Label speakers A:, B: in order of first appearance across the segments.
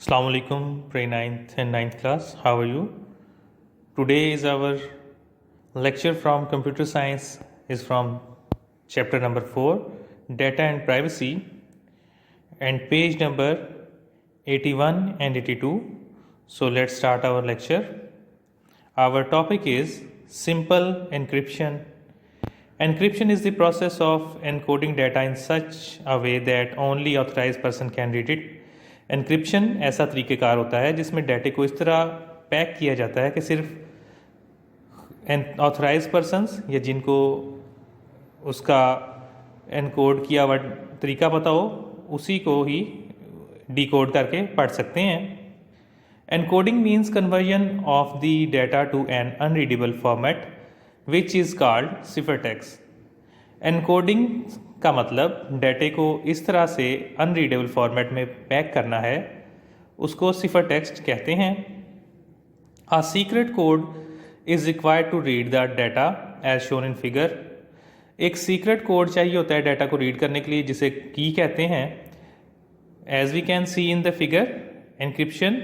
A: Assalamu alaikum, pre-9th and 9th class. How are you? Today is our lecture from computer science is from chapter number 4, data and privacy, and page number 81 and 82. So let's start our lecture. Our topic is simple encryption. Encryption is the process of encoding data in such a way that only authorized person can read it. Encryption ऐसा तरीक़ेकार होता है जिसमें डाटे को इस तरह pack किया जाता है कि सिर्फ ऑथराइज पर्सन्स या जिनको उसका एनकोड किया हुआ तरीका पता हो उसी को ही डिकोड करके पढ़ सकते हैं. Encoding means conversion of the data to an unreadable format which is called cipher text. Encoding का मतलब डाटे को इस तरह से अनरीडेबल फॉर्मेट में पैक करना है, उसको सिफर टेक्स्ट कहते हैं. A secret code is required to read the data as shown in figure. एक सीक्रेट कोड चाहिए होता है डाटा को रीड करने के लिए जिसे की कहते हैं. As we can see in the figure, encryption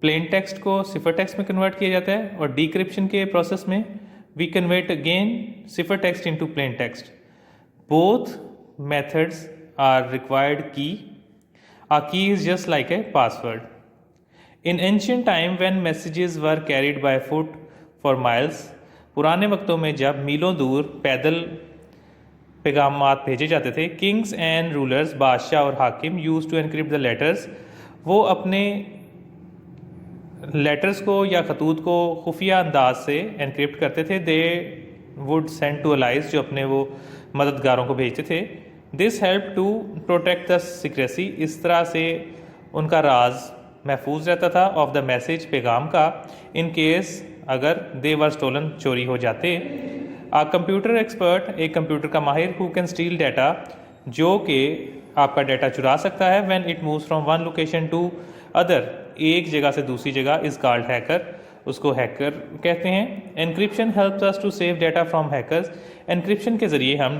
A: plain text को सिफर टेक्स्ट में कन्वर्ट किया जाता है और डिक्रिप्शन के प्रोसेस में we convert again cipher text into plain text. Both methods are required key. A key is just like a password. In ancient time when messages were carried by foot for miles, पुराने वक्तों में जब मीलों दूर पैदल पैगामात भेजे जाते थे, Kings and rulers बादशाह और हाकिम use to encrypt the letters. वो अपने लेटर्स को या खतूत को खुफिया अंदाज से एनक्रिप्ट करते थे. They would send to allies, जो अपने वो मददगारों को भेजते थे. This help to protect the secrecy. इस तरह से उनका राज महफूज रहता था ऑफ द मैसेज, पैगाम का. इन केस अगर दे वर स्टोलन, चोरी हो जाते. आ कंप्यूटर एक्सपर्ट, एक कंप्यूटर का माहिर, हु कैन स्टील डाटा, जो कि आपका डाटा चुरा सकता है. When it moves from one location to other, एक जगह से दूसरी जगह, इज कॉल्ड हैकर, उसको हैकर कहते हैं. Encryption helps us to save data from hackers. Encryption के ज़रिए हम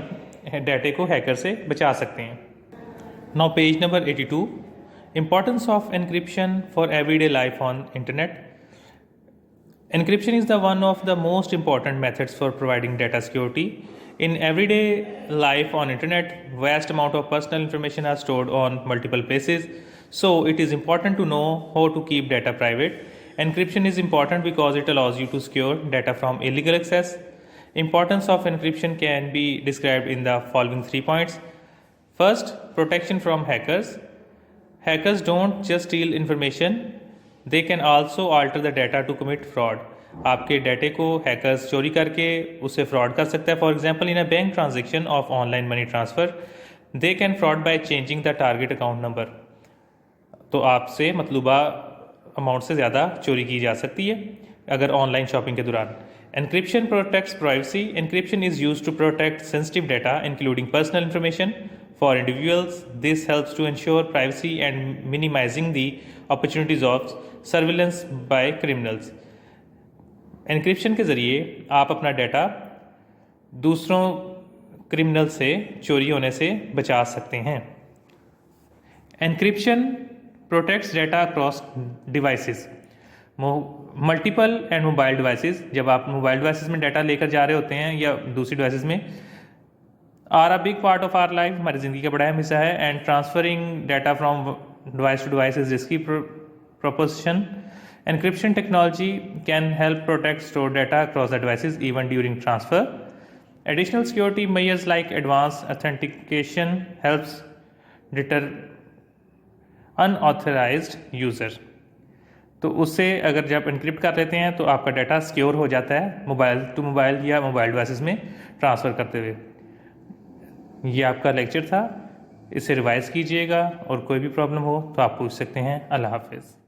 A: डाटे को हैकर से बचा सकते हैं. Now page number 82, importance of encryption for everyday life on internet. Encryption is the one of the most important methods for providing data security. In everyday life on internet, vast amount of personal information are stored on multiple places. So it is important to know how to keep data private. Encryption is important because it allows you to secure data from illegal access. Importance of encryption can be described in the following 3 points. First, protection from hackers. Hackers don't just steal information. They can also alter the data to commit fraud. आपके डाटे को hackers चोरी करके उससे fraud कर सकता है. For example, in a bank transaction of online money transfer, they can fraud by changing the target account number. तो आपसे मतलूबा अमाउंट से ज़्यादा चोरी की जा सकती है अगर ऑनलाइन शॉपिंग के दौरान. Encryption protects privacy. Encryption is use to protect sensitive data including personal information for individuals. This helps to ensure privacy and minimizing the opportunities of surveillance by criminals. Encryption के ज़रिए आप अपना data दूसरों criminal से चोरी होने से बचा सकते हैं. Encryption protects data across devices. Multiple and mobile devices. जब आप मोबाइल डिवाइसेस में डाटा लेकर जा रहे होते हैं या दूसरी डिवाइसेस में, are a big part of our life, हमारी ज़िंदगी का बड़ा अहम हिस्सा है. And transferring data from device to device is risky proposition. Encryption technology can help protect store data across the devices even during transfer. Additional security measures like advance authentication helps deter unauthorised user. तो उससे अगर जब encrypt कर लेते हैं तो आपका data secure हो जाता है मोबाइल टू मोबाइल या मोबाइल डिवाइसेस में ट्रांसफ़र करते हुए. ये आपका लेक्चर था, इसे रिवाइज़ कीजिएगा और कोई भी प्रॉब्लम हो तो आप पूछ सकते हैं. अल्लाह हाफ़िज़.